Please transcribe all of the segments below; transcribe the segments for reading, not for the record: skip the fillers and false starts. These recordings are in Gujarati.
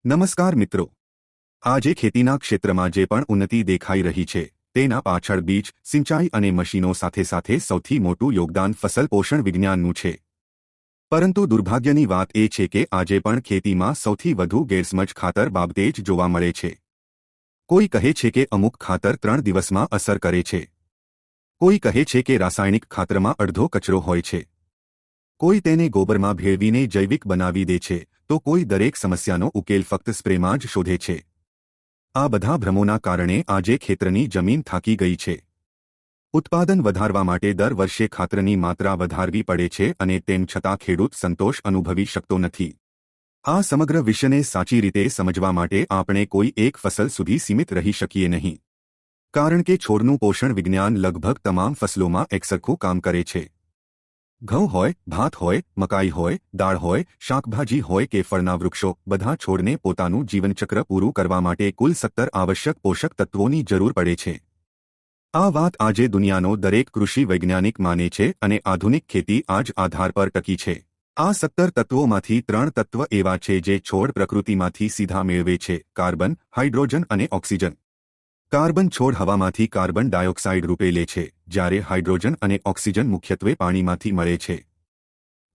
નમસ્કાર મિત્રો। આજે ખેતીના ક્ષેત્રમાં જે પણ ઉન્નતિ દેખાઈ રહી છે તેના પાછળ બીજ, સિંચાઈ અને મશીનો સાથે સાથે સૌથી મોટું યોગદાન ફસલ પોષણ વિજ્ઞાનનું છે। પરંતુ દુર્ભાગ્યની વાત એ છે કે આજે પણ ખેતીમાં સૌથી વધુ ગેરસમજ ખાતર બાબતે જ જોવા મળે છે। કોઈ કહે છે કે અમુક ખાતર 3 દિવસમાં અસર કરે છે, કોઈ કહે છે કે રાસાયણિક ખાતરમાં અડધો કચરો હોય છે, કોઈ તેને ગોબરમાં ભેળવીને જૈવિક બનાવી દે છે, તો કોઈ દરેક સમસ્યાનો ઉકેલ ફક્ત સ્પ્રેમાં જ શોધે છે। આ બધા ભ્રમોના કારણે આજે ખેતરની જમીન થાકી ગઈ છે। ઉત્પાદન વધારવા માટે દર વર્ષે ખાતરની માત્રા વધારવી પડે છે અને તેમ છતાં ખેડૂત સંતોષ અનુભવી શકતો નથી। આ સમગ્ર વિષયને સાચી રીતે સમજવા માટે આપણે કોઈ એક ફસલ સુધી સીમિત રહી શકીએ નહીં, કારણ કે છોડનું પોષણ વિજ્ઞાન લગભગ તમામ ફસલોમાં એકસરખું કામ કરે છે। ઘઉં હોય, ભાત હોય, મકાઈ હોય, દાળ હોય, શાકભાજી હોય કે ફળના વૃક્ષો, બધા છોડને પોતાનું જીવનચક્ર પૂરું કરવા માટે કુલ 17 આવશ્યક પોષક તત્વોની જરૂર પડે છે। આ વાત આજે દુનિયાનો દરેક કૃષિ વૈજ્ઞાનિક માને છે અને આધુનિક ખેતી આ જ આધાર પર ટકી છે। આ 17 તત્વોમાંથી 3 તત્વ એવા છે જે છોડ પ્રકૃતિમાંથી સીધા મેળવે છે: કાર્બન, હાઇડ્રોજન અને ઓક્સિજન। કાર્બન છોડ હવામાંથી કાર્બન ડાયોક્સાઇડ રૂપે લે છે, જ્યારે હાઇડ્રોજન અને ઓક્સિજન મુખ્યત્વે પાણીમાંથી મળે છે।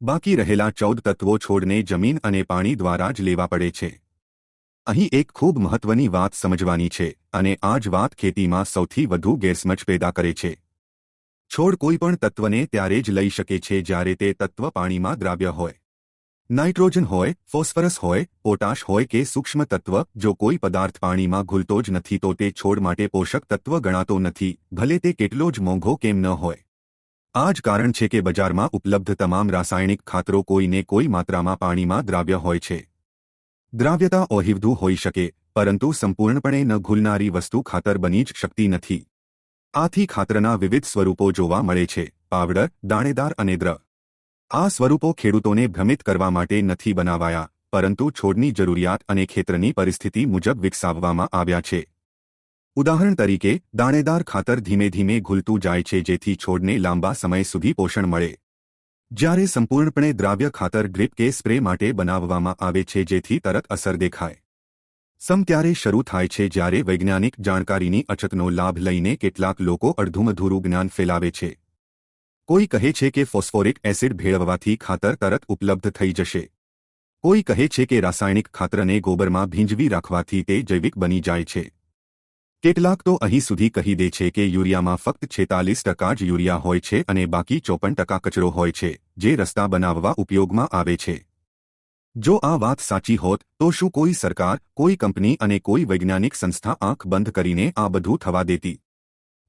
બાકી રહેલા 14 તત્વો છોડને જમીન અને પાણી દ્વારા જ લેવા પડે છે। અહીં એક ખૂબ મહત્વની વાત સમજવાની છે અને આ જ વાત ખેતીમાં સૌથી વધુ ગેરસમજ પેદા કરે છે। છોડ કોઈપણ તત્વને ત્યારે જ લઈ શકે છે જ્યારે તે તત્વ પાણીમાં દ્રાવ્ય હોય। નાઇટ્રોજન હોય, ફોસ્ફરસ હોય, પોટાશ હોય કે સૂક્ષ્મ તત્વ, જો કોઈ પદાર્થ પાણીમાં ઘૂલતો જ નથી તો તે છોડ માટે પોષક તત્વ ગણાતો નથી, ભલે તે કેટલો જ મોંઘો કેમ ન હોય। આ જ કારણ છે કે બજારમાં ઉપલબ્ધ તમામ રાસાયણિક ખાતરો કોઈને કોઈ માત્રામાં પાણીમાં દ્રાવ્ય હોય છે। દ્રાવ્યતા ઓહિવધુ હોઈ શકે, પરંતુ સંપૂર્ણપણે ન ઘૂલનારી વસ્તુ ખાતર બની જ શકતી નથી। આથી ખાતરના વિવિધ સ્વરૂપો જોવા મળે છે: પાવડર, દાણેદાર અને દ્રવ। આ સ્વરૂપો ખેડૂતોને ભ્રમિત કરવા માટે નથી બનાવાયા, પરંતુ છોડની જરૂરિયાત અને ખેતરની પરિસ્થિતિ મુજબ વિકસાવવામાં આવ્યા છે। ઉદાહરણ તરીકે, દાણેદાર ખાતર ધીમે ધીમે ઘૂલતું જાય છે જેથી છોડને લાંબા સમય સુધી પોષણ મળે, જ્યારે સંપૂર્ણપણે દ્રાવ્ય ખાતર ડ્રીપ કે સ્પ્રે માટે બનાવવામાં આવે છે જેથી તરત અસર દેખાય। સમ ત્યારે શરૂ થાય છે જ્યારે વૈજ્ઞાનિક જાણકારીની અછતનો લાભ લઈને કેટલાક લોકો અડધું-અધૂરું જ્ઞાન ફેલાવે છે। કોઈ કહે છે કે ફોસ્ફોરિક એસિડ ભેળવવાથી ખાતર તરત ઉપલબ્ધ થઈ જશે, કોઈ કહે છે કે રાસાયણિક ખાતરને ગોબરમાં ભીંજવી રાખવાથી તે જૈવિક બની જાય છે। કેટલાક તો અહીં સુધી કહી દે છે કે યુરિયામાં ફક્ત 46% જ યુરિયા હોય છે અને બાકી 54% કચરો હોય છે, જે રસ્તા બનાવવા ઉપયોગમાં આવે છે। જો આ વાત સાચી હોત તો શું કોઈ સરકાર, કોઈ કંપની અને કોઈ વૈજ્ઞાનિક સંસ્થા આંખ બંધ કરીને આ બધું થવા દેતી?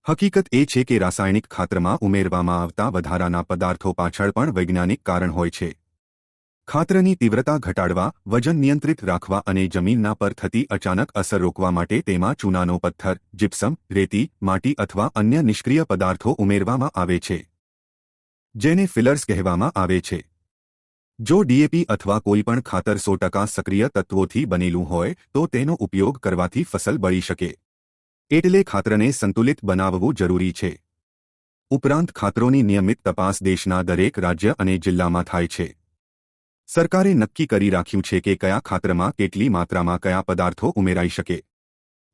હકીકત એ છે કે રાસાયણિક ખાતરમાં ઉમેરવામાં આવતા વધારાના પદાર્થો પાછળ પણ વૈજ્ઞાનિક કારણ હોય છે। ખાતરની તીવ્રતા ઘટાડવા, વજન નિયંત્રિત રાખવા અને જમીનના પર થતી અચાનક અસર રોકવા માટે તેમાં ચૂનાનો પથ્થર, જીપ્સમ, રેતી, માટી અથવા અન્ય નિષ્ક્રિય પદાર્થો ઉમેરવામાં આવે છે, જેને ફિલર્સ કહેવામાં આવે છે। જો ડીએપી અથવા કોઈપણ ખાતર 100% સક્રિય તત્વોથી બનેલું હોય તો તેનો ઉપયોગ કરવાથી ફસલ બળી શકે, એટલે ખાતરને સંતુલિત બનાવવું જરૂરી છે। ઉપરાંત ખાતરોની નિયમિત તપાસ દેશના દરેક રાજ્ય અને જિલ્લામાં થાય છે। સરકારે નક્કી કરી રાખ્યું છે કે કયા ખાતરમાં કેટલી માત્રામાં કયા પદાર્થો ઉમેરાઈ શકે,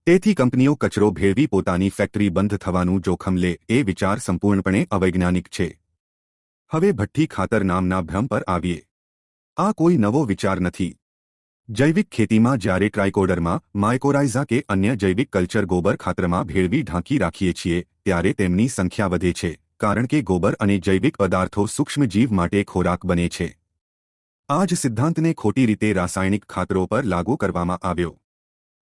તેથી કંપનીઓ કચરો ભેળવી પોતાની ફેક્ટરી બંધ થવાનું જોખમ લે એ વિચાર સંપૂર્ણપણે અવૈજ્ઞાનિક છે। હવે ભઠ્ઠી ખાતર નામના ભ્રમ પર આવીએ। આ કોઈ નવો વિચાર નથી। જૈવિક ખેતીમાં જ્યારે ટ્રાઇકોડર્મા, માયકોરાઇઝા કે અન્ય જૈવિક કલ્ચર ગોબર ખાતરમાં ભેળવી ઢાંકી રાખીએ છીએ ત્યારે તેમની સંખ્યા વધે છે, કારણ કે ગોબર અને જૈવિક પદાર્થો સૂક્ષ્મજીવ માટે ખોરાક બને છે। આ જ સિદ્ધાંતને ખોટી રીતે રાસાયણિક ખાતરો પર લાગુ કરવામાં આવ્યો।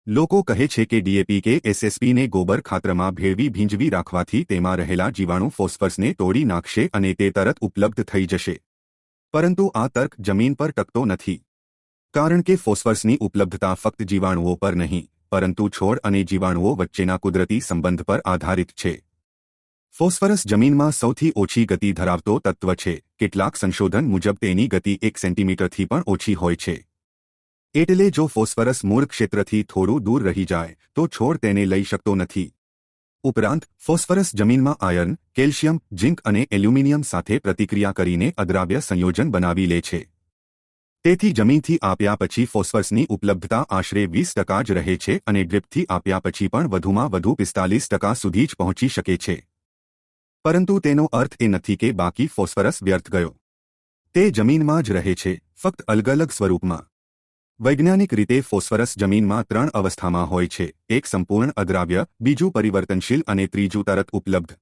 લોકો કહે છે કે ડીએપી કે એસએસપીને ગોબર ખાતરમાં ભીંજવી રાખવાથી તેમાં રહેલા જીવાણુ ફોસ્ફરસને તોડી નાખશે અને તે તરત ઉપલબ્ધ થઈ જશે, પરંતુ આ તર્ક જમીન પર ટકતો નથી, કારણ કે ફોસ્ફરસની ઉપલબ્ધતા ફક્ત જીવાણુઓ પર નહીં, પરંતુ છોડ અને જીવાણુઓ વચ્ચેના કુદરતી સંબંધ પર આધારિત છે। ફોસ્ફરસ જમીનમાં સૌથી ઓછી ગતિ ધરાવતો તત્વ છે, કેટલાક સંશોધન મુજબ તેની ગતિ 1 સેન્ટીમીટરથી પણ ઓછી હોય છે। એટલે જો ફોસ્ફરસ મૂળ ક્ષેત્રથી થોડું દૂર રહી જાય તો છોડ તેને લઈ શકતો નથી। ઉપરાંત ફોસ્ફરસ જમીનમાં આયર્ન, કેલ્શિયમ, ઝિંક અને એલ્યુમિનિયમ સાથે પ્રતિક્રિયા કરીને અદ્રાવ્ય સંયોજન બનાવી લે છે। તેથી જમીનથી આપ્યા પછી ફોસ્ફરસની ઉપલબ્ધતા આશરે 20% જ રહે છે અને ડ્રીપથી આપ્યા પછી પણ વધુમાં વધુ 45% સુધી જ પહોંચી શકે છે. પરંતુ તેનો અર્થ એ નથી કે બાકી ફોસ્ફરસ વ્યર્થ ગયો. તે જમીનમાં જ રહે છે, ફક્ત અલગ અલગ સ્વરૂપમાં. વૈજ્ઞાનિક રીતે ફોસ્ફરસ જમીનમાં 3 અવસ્થામાં હોય છે: એક સંપૂર્ણ અદ્રાવ્ય, બીજું પરિવર્તનશીલ અને ત્રીજું તરત ઉપલબ્ધ.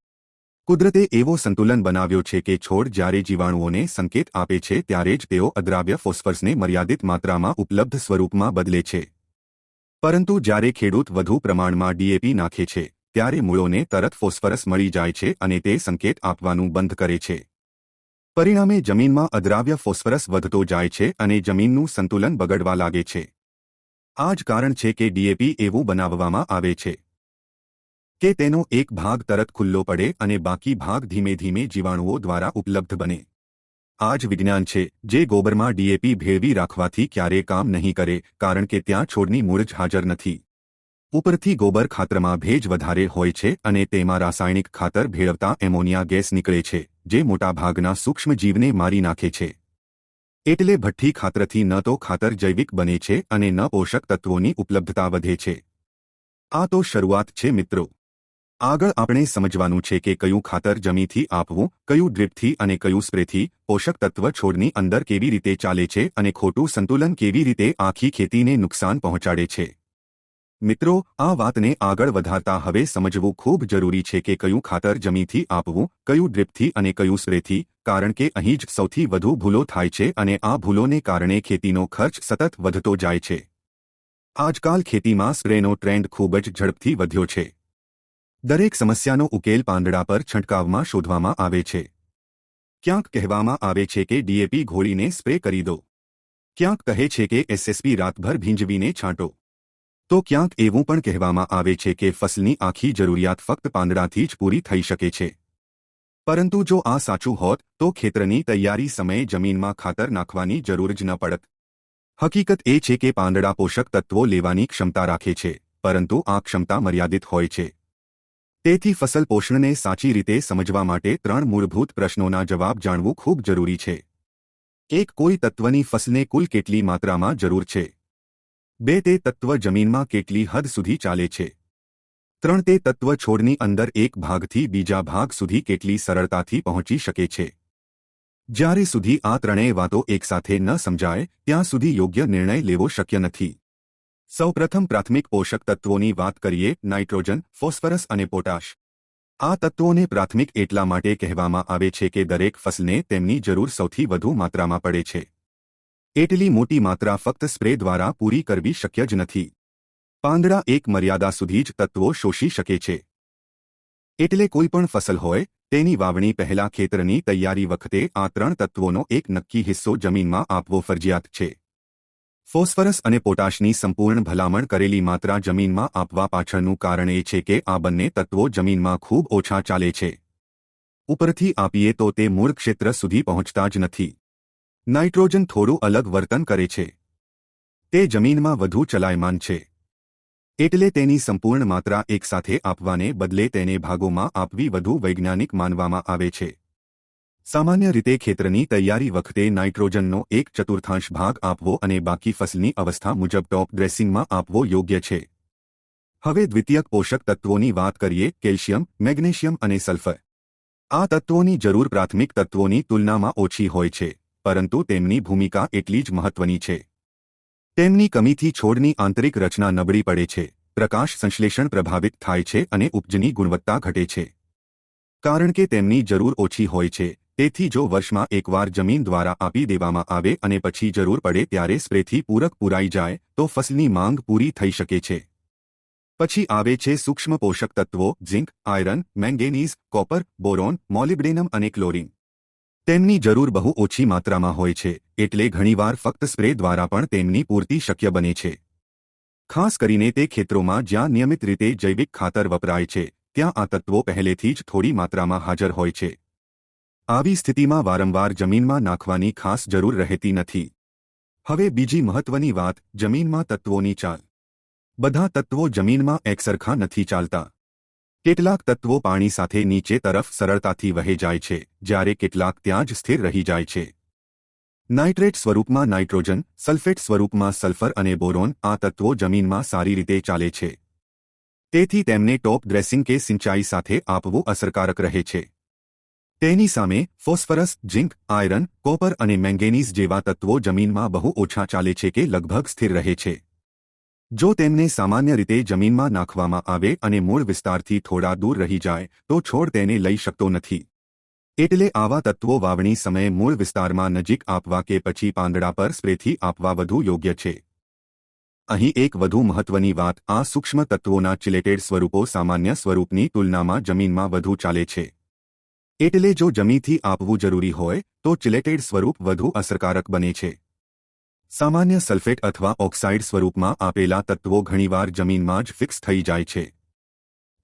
કુદરતે એવો સંતુલન બનાવ્યો છે કે છોડ જ્યારે જીવાણુઓને સંકેત આપે છે ત્યારે જ તેઓ અદ્રાવ્ય ફોસ્ફરસને મર્યાદિત માત્રામાં ઉપલબ્ધ સ્વરૂપમાં બદલે છે. પરંતુ જ્યારે ખેડૂત વધુ પ્રમાણમાં ડીએપી નાખે છે ત્યારે મૂળોને તરત ફોસ્ફરસ મળી જાય છે અને તે સંકેત આપવાનું બંધ કરે છે. પરિણામે જમીનમાં અદ્રાવ્ય ફોસ્ફરસ વધતો જાય છે અને જમીનનું સંતુલન બગડવા લાગે છે. આ જ કારણ છે કે ડીએપી એવું બનાવવામાં આવે છે કે તેનો એક ભાગ તરત ખુલ્લો પડે અને બાકી ભાગ ધીમે ધીમે જીવાણુઓ દ્વારા ઉપલબ્ધ બને. આ જ વિજ્ઞાન છે જે ગોબરમાં ડીએપી ભેળવી રાખવાથી ક્યારેય કામ નહીં કરે, કારણ કે ત્યાં છોડની મૂળ જ હાજર નથી. ઉપરથી ગોબર ખાતરમાં ભેજ વધારે હોય છે અને તેમાં રાસાયણિક ખાતર ભેળવતા એમોનિયા ગેસ નીકળે છે, જે મોટાભાગના સૂક્ષ્મજીવને મારી નાખે છે. એટલે ભઠ્ઠી ખાતરથી ન તો ખાતર જૈવિક બને છે અને ન પોષક તત્વોની ઉપલબ્ધતા વધે છે. આ તો શરૂઆત છે મિત્રો. આગળ આપણે સમજવાનું છે કે કયું ખાતર જમીનથી આપવું, કયું ડ્રીપથી અને કયું સ્પ્રેથી, પોષક તત્વ છોડની અંદર કેવી રીતે ચાલે છે અને ખોટું સંતુલન કેવી રીતે આખી ખેતીને નુકસાન પહોંચાડે છે. મિત્રો, આ વાતને આગળ વધારતા હવે સમજવું ખૂબ જરૂરી છે કે કયું ખાતર જમીનથી આપવું, કયું ડ્રીપથી અને કયું સ્પ્રેથી, કારણ કે અહીં જ સૌથી વધુ ભૂલો થાય છે અને આ ભૂલોને કારણે ખેતીનો ખર્ચ સતત વધતો જાય છે. આજકાલ ખેતીમાં સ્પ્રેનો ટ્રેન્ડ ખૂબ જ ઝડપથી વધ્યો છે. દરેક સમસ્યાનો ઉકેલ પાંદડા પર છંટકાવમાં શોધવામાં આવે છે. ક્યાંક કહેવામાં આવે છે કે ડીએપી ઘોળીને સ્પ્રે કરી દો. ક્યાંક કહે છે કે એસએસપી રાતભર ભીંજવીને છાંટો. તો ક્યાંક એવું પણ કહેવામાં આવે છે કે ફસલની આખી જરૂરિયાત ફક્ત પાંદડાથી જ પૂરી થઈ શકે છે. પરંતુ જો આ સાચું હોત તો ખેતરની તૈયારી સમયે જમીનમાં ખાતર નાખવાની જરૂર જ ન પડત. હકીકત એ છે કે પાંદડા પોષક તત્વો લેવાની ક્ષમતા રાખે છે, પરંતુ આ ક્ષમતા મર્યાદિત હોય છે. તેથી ફસલ પોષણને સાચી રીતે સમજવા માટે 3 મૂળભૂત પ્રશ્નોના જવાબ જાણવું ખૂબ જરૂરી છે. 1. કોઈ તત્વની ફસલને કુલ કેટલી માત્રામાં જરૂર છે? 2. તે તત્વ જમીનમાં કેટલી હદ સુધી ચાલે છે? 3. તે તત્વ છોડની અંદર એક ભાગથી બીજા ભાગ સુધી કેટલી સરળતાથી પહોંચી શકે છે? જ્યારે સુધી આ ત્રણેય વાતો એકસાથે ન સમજાય ત્યાં સુધી યોગ્ય નિર્ણય લેવો શક્ય નથી. સૌપ્રથમ પ્રાથમિક પોષક તત્વોની વાત કરીએ: નાઇટ્રોજન, ફોસ્ફરસ અને પોટાશ. આ તત્વોને પ્રાથમિક એટલા માટે કહેવામાં આવે છે કે દરેક ફસલને તેમની જરૂર સૌથી વધુ માત્રામાં પડે છે. એટલી મોટી માત્રા ફક્ત સ્પ્રે દ્વારા પૂરી કરવી શક્ય જ નથી. પાંદડા એક મર્યાદા સુધી જ તત્વો શોષી શકે છે. એટલે કોઈપણ ફસલ હોય, તેની વાવણી પહેલા ખેતરની તૈયારી વખતે આ 3 તત્વોનો એક નક્કી હિસ્સો જમીનમાં આપવો ફરજિયાત છે. ફોસ્ફરસ અને પોટાશની સંપૂર્ણ ભલામણ કરેલી માત્રા જમીનમાં આપવા પાછળનું કારણ એ છે કે આ બંને તત્વો જમીનમાં ખૂબ ઓછા ચાલે છે. ઉપરથી આપીએ તો તે મૂળ ક્ષેત્ર સુધી પહોંચતા જ નથી. નાઇટ્રોજન થોડું અલગ વર્તન કરે છે. તે જમીનમાં વધુ ચલાયમાન છે. એટલે તેની સંપૂર્ણ માત્રા એકસાથે આપવાને બદલે તેને ભાગોમાં આપવી વધુ વૈજ્ઞાનિક માનવામાં આવે છે. સામાન્ય રીતે ખેતરની તૈયારી વખતે નાઇટ્રોજનનો 1/4 ભાગ આપવો અને બાકી ફસલની અવસ્થા મુજબ ટોપ ડ્રેસિંગમાં આપવો યોગ્ય છે. હવે દ્વિતીયક પોષક તત્વોની વાત કરીએ: કેલ્શિયમ, મેગ્નેશિયમ અને સલ્ફર. આ તત્વોની જરૂર પ્રાથમિક તત્વોની તુલનામાં ઓછી હોય છે, પરંતુ તેમની ભૂમિકા એટલી જ મહત્વની છે. તેમની કમીથી છોડની આંતરિક રચના નબળી પડે છે, પ્રકાશ સંશ્લેષણ પ્રભાવિત થાય છે અને ઉપજની ગુણવત્તા ઘટે છે. કારણ કે તેમની જરૂર ઓછી હોય છે, તેથી જો વર્ષમાં એકવાર જમીન દ્વારા આપી દેવામાં આવે અને પછી જરૂર પડે ત્યારે સ્પ્રેથી પૂરક પુરાઈ જાય તો ફસલની માંગ પૂરી થઈ શકે છે. પછી આવે છે સૂક્ષ્મ પોષક તત્વો: zinc, iron, manganese, copper, boron, molybdenum અને ક્લોરીન. તેમની જરૂર બહુ ઓછી માત્રામાં હોય છે, એટલે ઘણીવાર ફક્ત સ્પ્રે દ્વારા પણ તેમની પૂર્તિ શક્ય બને છે. ખાસ કરીને તે ખેતરોમાં જ્યાં નિયમિત રીતે જૈવિક ખાતર વપરાય છે, ત્યાં આ તત્વો પહેલેથી જ થોડી માત્રામાં હાજર હોય છે. આવી સ્થિતિમાં વારંવાર જમીનમાં નાખવાની ખાસ જરૂર રહેતી નથી. હવે બીજી મહત્વની વાત: જમીનમાં તત્વોની ચાલ. બધા તત્વો જમીનમાં એકસરખા નથી ચાલતા. કેટલાક તત્વો પાણી સાથે નીચે તરફ સરળતાથી વહે જાય છે, જ્યારે કેટલાક ત્યાં જ સ્થિર રહી જાય છે. નાઇટ્રેટ સ્વરૂપમાં નાઇટ્રોજન, સલ્ફેટ સ્વરૂપમાં સલ્ફર અને બોરોન આ તત્વો જમીનમાં સારી રીતે ચાલે છે. તેથી તેમને ટોપ ડ્રેસિંગ કે સિંચાઈ સાથે આપવું અસરકારક રહે છે. તેની સામે ફોસ્ફરસ, ઝિંક, આયરન, કોપર અને મેંગેનીઝ જેવા તત્વો જમીનમાં બહુ ઓછા ચાલે છે કે લગભગ સ્થિર રહે છે. જો તેમને સામાન્ય રીતે જમીનમાં નાખવામાં આવે અને મૂળ વિસ્તારથી થોડા દૂર રહી જાય તો છોડ તેને લઈ શકતો નથી. એટલે આવા તત્વો વાવણી સમયે મૂળ વિસ્તારમાં નજીક આપવા કે પછી પાંદડા પર સ્પ્રેથી આપવા વધુ યોગ્ય છે. અહીં એક વધુ મહત્વની વાત, આ સૂક્ષ્મ તત્વોના ચિલેટેડ સ્વરૂપો સામાન્ય સ્વરૂપની તુલનામાં જમીનમાં વધુ ચાલે છે. એટલે જો જમીનથી આપવું જરૂરી હોય તો ચિલેટેડ સ્વરૂપ વધુ અસરકારક બને છે. સામાન્ય સલ્ફેટ અથવા ઓક્સાઇડ સ્વરૂપમાં આપેલા તત્વો ઘણીવાર જમીનમાં જ ફિક્સ થઈ જાય છે.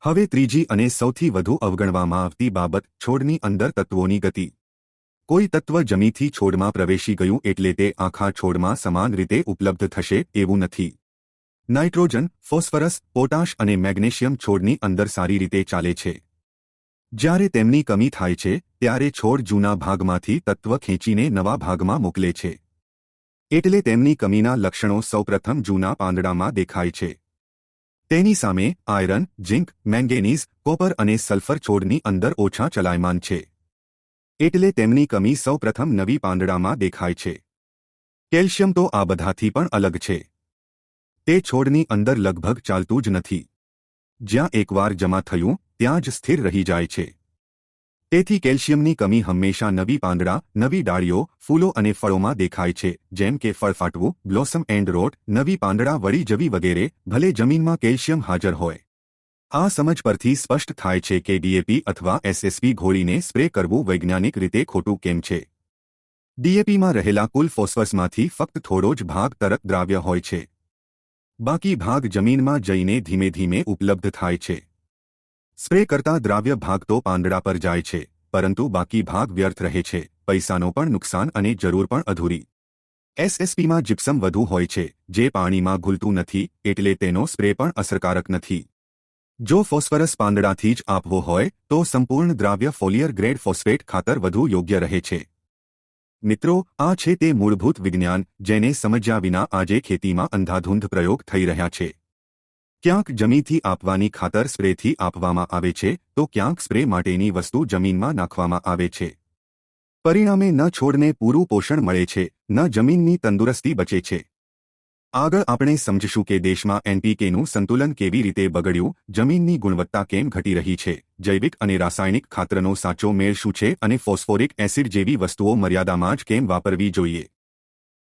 હવે ત્રીજી અને સૌથી વધુ અવગણવામાં આવતી બાબત, છોડની અંદર તત્વોની ગતિ. કોઈ તત્વ જમીનથી છોડમાં પ્રવેશી ગયું એટલે તે આખા છોડમાં સમાન રીતે ઉપલબ્ધ થશે એવું નથી. નાઇટ્રોજન, ફોસ્ફરસ, પોટાશ અને મેગ્નેશિયમ છોડની અંદર સારી રીતે ચાલે છે. જ્યારે તેમની કમી થાય છે ત્યારે છોડ જૂના ભાગમાંથી તત્વ ખેંચીને નવા ભાગમાં મોકલે છે. એટલે તેમની કમીના લક્ષણો સૌપ્રથમ જૂના પાંદડામાં દેખાય છે. તેની સામે આયરન, ઝિંક, મેંગેનીઝ, કોપર અને સલ્ફર છોડની અંદર ઓછા ચલાયમાન છે. એટલે તેમની કમી સૌપ્રથમ નવી પાંદડામાં દેખાય છે. કેલ્શિયમ તો આ બધાથી પણ અલગ છે. તે છોડની અંદર લગભગ ચાલતું જ નથી. જ્યાં એકવાર જમા થયું ત્યાં જ સ્થિર રહી જાય છે. તેથી કેલ્શિયમની કમી હંમેશા નવી પાંદડા, નવી ડાળીઓ, ફૂલો અને ફળોમાં દેખાય છે, જેમ કે ફળ ફાટવું, બ્લોસમ એન્ડ રોટ, નવી પાંદડા વળી જવી વગેરે, ભલે જમીનમાં કેલ્શિયમ હાજર હોય. આ સમજ પરથી સ્પષ્ટ થાય છે કે ડીએપી અથવા એસએસપી ઘોળીને સ્પ્રે કરવું વૈજ્ઞાનિક રીતે ખોટું કેમ છે. ડીએપીમાં રહેલા કુલ ફોસ્ફરસમાંથી ફક્ત થોડો જ ભાગ તરત દ્રાવ્ય હોય છે. બાકી ભાગ જમીનમાં જઈને ધીમે ધીમે ઉપલબ્ધ થાય છે. સ્પ્રે કરતા દ્રાવ્ય ભાગ તો પાંદડા પર જાય છે, પરંતુ બાકી ભાગ વ્યર્થ રહે છે, પૈસાનો પણ નુકસાન અને જરૂર પણ અધૂરી. એસએસપીમાં જીપ્સમ વધુ હોય છે, જે પાણીમાં ઘૂલતું નથી, એટલે તેનો સ્પ્રે પણ અસરકારક નથી. જો ફોસ્ફરસ પાંદડાથી જ આપવો હોય તો સંપૂર્ણ દ્રાવ્ય ફોલિયર ગ્રેડ ફોસ્ફેટ ખાતર વધુ યોગ્ય રહે છે. મિત્રો, આ છે તે મૂળભૂત વિજ્ઞાન જેને સમજ્યા વિના આજે ખેતીમાં અંધાધૂંધ પ્રયોગ થઈ રહ્યા છે. ક્યાંક જમીનથી આપવાની ખાતર સ્પ્રેથી આપવામાં આવે છે તો ક્યાંક સ્પ્રે માટેની વસ્તુ જમીનમાં નાખવામાં આવે છે. પરિણામે ન છોડને પૂરું પોષણ મળે છે, ન જમીનની તંદુરસ્તી બચે છે. આગળ આપણે સમજશું કે દેશમાં એનપીકેનું સંતુલન કેવી રીતે બગડ્યું, જમીનની ગુણવત્તા કેમ ઘટી રહી છે, જૈવિક અને રાસાયણિક ખાતરનો સાચો મેળ શું છે અને ફોસ્ફોરિક એસિડ જેવી વસ્તુઓ મર્યાદામાં જ કેમ વાપરવી જોઈએ.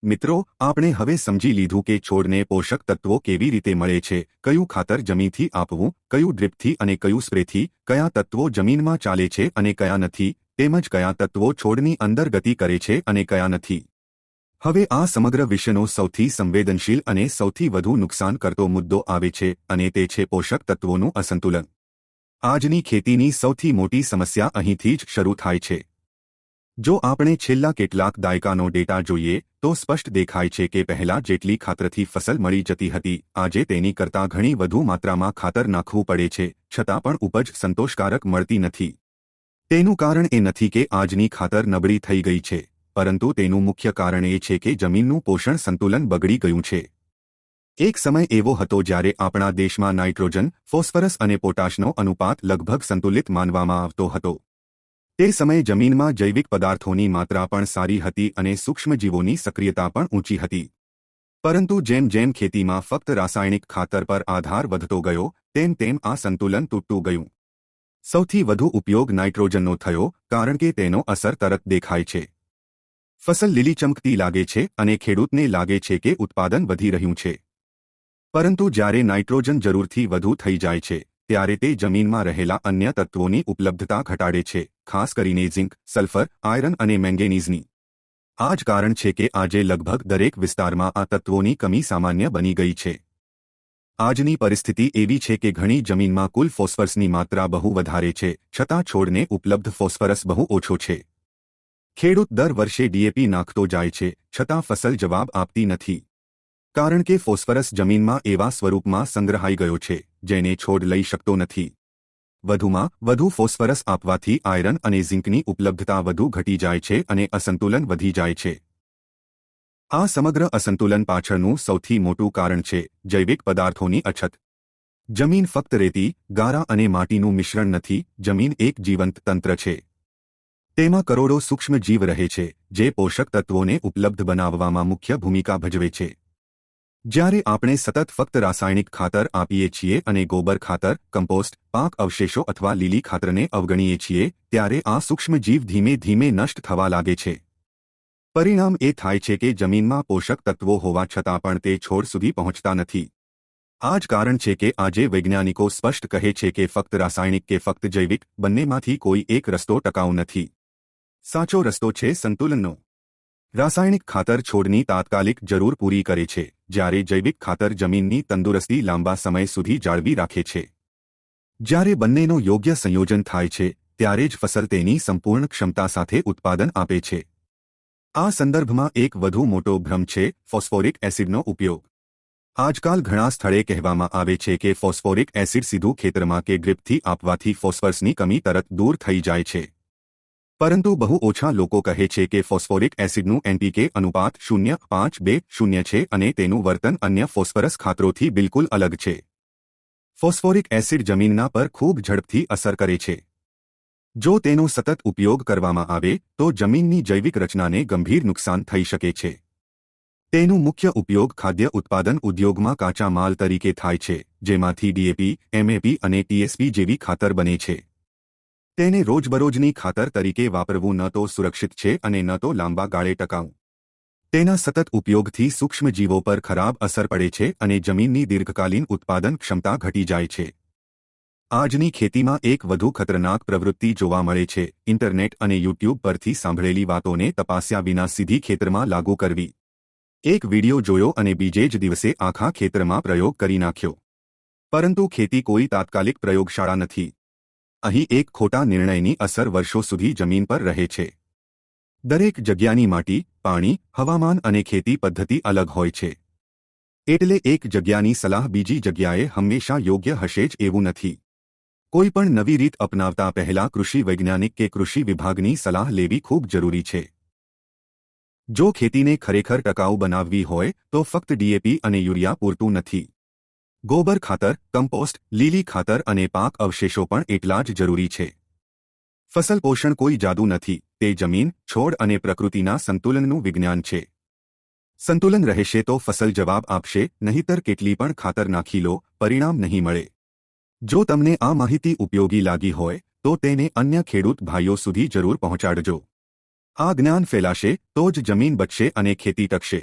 મિત્રો, આપણે હવે સમજી લીધું કે છોડને પોષક તત્વો કેવી રીતે મળે છે, કયું ખાતર જમીનથી આપવું, કયું ડ્રીપથી અને કયું સ્પ્રેથી, કયા તત્વો જમીનમાં ચાલે છે અને કયા નથી, તેમજ કયા તત્વો છોડની અંદર ગતિ કરે છે અને કયા નથી. હવે આ સમગ્ર વિશ્વનો સૌથી સંવેદનશીલ અને સૌથી વધુ નુકસાન કરતો મુદ્દો આવે છે અને તે છે પોષક તત્વોનું અસંતુલન. આજની ખેતીની સૌથી મોટી સમસ્યા અહીંથી જ શરૂ થાય છે. જો આપણે છેલ્લા કેટલાક દાયકાનો ડેટા જોઈએ તો સ્પષ્ટ દેખાય છે કે પહેલા જેટલી ખાતરથી ફસલ મળી જતી હતી, આજે તેની કરતાં ઘણી વધુ માત્રામાં ખાતર નાખવું પડે છે, છતાં પણ ઉપજ સંતોષકારક મળતી નથી. તેનું કારણ એ નથી કે આજની ખાતર નબળી થઈ ગઈ છે, પરંતુ તેનું મુખ્ય કારણ એ છે કે જમીનનું પોષણ સંતુલન બગડી ગયું છે. એક સમય એવો હતો જ્યારે આપણા દેશમાં નાઇટ્રોજન, ફોસ્ફરસ અને પોટાશનો અનુપાત લગભગ સંતુલિત માનવામાં આવતો હતો. તે સમયે જમીનમાં જૈવિક પદાર્થોની માત્રા પણ સારી હતી અને સૂક્ષ્મજીવોની સક્રિયતા પણ ઊંચી હતી. પરંતુ જેમ જેમ ખેતીમાં ફક્ત રાસાયણિક ખાતર પર આધાર વધતો ગયો, તેમ તેમ આ સંતુલન તૂટતું ગયું. સૌથી વધુ ઉપયોગ નાઇટ્રોજનનો થયો કારણ કે તેનો અસર તરત દેખાય છે. ફસલ લીલી ચમકતી લાગે છે અને ખેડૂતને લાગે છે કે ઉત્પાદન વધી રહ્યું છે. પરંતુ જ્યારે નાઇટ્રોજન જરૂરથી વધુ થઈ જાય છે ત્યારે તે જમીનમાં રહેલા અન્ય તત્વોની ઉપલબ્ધતા ઘટાડે છે, ખાસ કરીને ઝિંક, સલ્ફર, આયરન અને મેંગેનીઝની. આ જ કારણ છે કે આજે લગભગ દરેક વિસ્તારમાં આ તત્વોની કમી સામાન્ય બની ગઈ છે. આજની પરિસ્થિતિ એવી છે કે ઘણી જમીનમાં કુલ ફોસ્ફરસની માત્રા બહુ વધારે છે, છતાં છોડને ઉપલબ્ધ ફોસ્ફરસ બહુ ઓછો છે. ખેડૂત દર વર્ષે ડીએપી નાખતો જાય છે, છતાં ફસલ જવાબ આપતી નથી. કારણ કે ફોસ્ફરસ જમીનમાં એવા સ્વરૂપમાં સંગ્રહાઈ ગયો છે જેને છોડ લઈ શકતો નથી. વધુમાં વધુ ફોસ્ફરસ આપવાથી આયરન અને ઝિંકની ઉપલબ્ધતા વધુ ઘટી જાય છે અને અસંતુલન વધી જાય છે. આ સમગ્ર અસંતુલન પાછળનું સૌથી મોટું કારણ છે જૈવિક પદાર્થોની અછત. જમીન ફક્ત રેતી, ગારા અને માટીનું મિશ્રણ નથી, જમીન એક જીવંત તંત્ર છે. તેમાં કરોડો સૂક્ષ્મ જીવ રહે છે, જે પોષક તત્વોને ઉપલબ્ધ બનાવવામાં મુખ્ય ભૂમિકા ભજવે છે. જ્યારે આપણે સતત ફક્ત રાસાયણિક ખાતર આપીએ છીએ અને ગોબર ખાતર, કમ્પોસ્ટ, પાક અવશેષો અથવા લીલી ખાતરને અવગણીએ છીએ, ત્યારે આ સૂક્ષ્મજીવ ધીમે ધીમે નષ્ટ થવા લાગે છે. પરિણામ એ થાય છે કે જમીનમાં પોષક તત્વો હોવા છતાં પણ તે છોડ સુધી પહોંચતા નથી. આ જ કારણ છે કે આજે વૈજ્ઞાનિકો સ્પષ્ટ કહે છે કે ફક્ત રાસાયણિક કે ફક્ત જૈવિક, બંનેમાંથી કોઈ એક રસ્તો ટકાઉ નથી. સાચો રસ્તો છે સંતુલનનો. રાસાયણિક ખાતર છોડની તાત્કાલિક જરૂર પૂરી કરે છે, જ્યારે જૈવિક ખાતર જમીનની તંદુરસ્તી લાંબા સમય સુધી જાળવી રાખે છે. જ્યારે બંનેનો યોગ્ય સંયોજન થાય છે, ત્યારે જ ફસલ તેની સંપૂર્ણ ક્ષમતા સાથે ઉત્પાદન આપે છે. આ સંદર્ભમાં એક વધુ મોટો ભ્રમ છે ફોસ્ફોરિક એસિડનો ઉપયોગ. આજકાલ ઘણા સ્થળે કહેવામાં આવે છે કે ફોસ્ફોરિક એસિડ સીધું ખેતરમાં કે ડ્રીપથી આપવાથી ફોસ્ફરસની કમી તરત દૂર થઈ જાય છે. પરંતુ બહુ ઓછા લોકો કહે છે કે ફોસ્ફોરિક એસિડનું એનપીકે અનુપાત 0.520 છે અને તેનું વર્તન અન્ય ફોસ્ફરસ ખાતરોથી બિલકુલ અલગ છે. ફોસ્ફોરિક એસિડ જમીનના પર ખૂબ ઝડપથી અસર કરે છે. જો તેનો સતત ઉપયોગ કરવામાં આવે તો જમીનની જૈવિક રચનાને ગંભીર નુકસાન થઈ શકે છે. તેનું મુખ્ય ઉપયોગ ખાદ્ય ઉત્પાદન ઉદ્યોગમાં કાચા માલ તરીકે થાય છે, જેમાંથી ડીએપી, એમએપી અને ટીએસપી જેવી ખાતર બને છે. તેને રોજબરોજની ખાતર તરીકે વાપરવું ન તો સુરક્ષિત છે અને ન તો લાંબા ગાળે ટકાઉ. તેના સતત ઉપયોગથી સૂક્ષ્મજીવો પર ખરાબ અસર પડે છે અને જમીનની દીર્ઘકાલીન ઉત્પાદન ક્ષમતા ઘટી જાય છે. આજની ખેતીમાં એક વધુ ખતરનાક પ્રવૃત્તિ જોવા મળે છે ઇન્ટરનેટ અને યુટ્યુબ પરથી સાંભળેલી વાતોને તપાસ્યા વિના સીધી ખેતરમાં લાગુ કરવી. એક વિડિયો જોયો અને બીજે જ દિવસે આખા ખેતરમાં પ્રયોગ કરી નાખ્યો. પરંતુ ખેતી કોઈ તાત્કાલિક પ્રયોગશાળા નથી. અહીં એક ખોટા નિર્ણયની અસર વર્ષો સુધી જમીન પર રહે છે. દરેક જગ્યાની માટી, પાણી, હવામાન અને ખેતી પદ્ધતિ અલગ હોય છે. એટલે એક જગ્યાની સલાહ બીજી જગ્યાએ હંમેશા યોગ્ય હશે જ એવું નથી. કોઈ પણ નવી રીત અપનાવતા પહેલા કૃષિ વૈજ્ઞાનિક કે કૃષિ વિભાગની સલાહ લેવી ખૂબ જરૂરી છે. જો ખેતીને ખરેખર ટકાઉ બનાવવી હોય તો ફક્ત ડીએપી અને યુરિયા પૂરતું નથી. ગોબર ખાતર, કમ્પોસ્ટ, લીલી ખાતર અને પાક અવશેષો પણ એટલા જ જરૂરી છે. ફસલ પોષણ કોઈ જાદુ નથી, તે જમીન, છોડ અને પ્રકૃતિના સંતુલનનું વિજ્ઞાન છે. સંતુલન રહેશે તો ફસલ જવાબ આપશે, નહીંતર કેટલી પણ ખાતર નાખી લો, પરિણામ નહીં મળે. જો તમને આ માહિતી ઉપયોગી લાગી હોય તો તેને અન્ય ખેડૂત ભાઈઓ સુધી જરૂર પહોંચાડજો. આ જ્ઞાન ફેલાશે તો જ જમીન બચશે અને ખેતી ટકશે.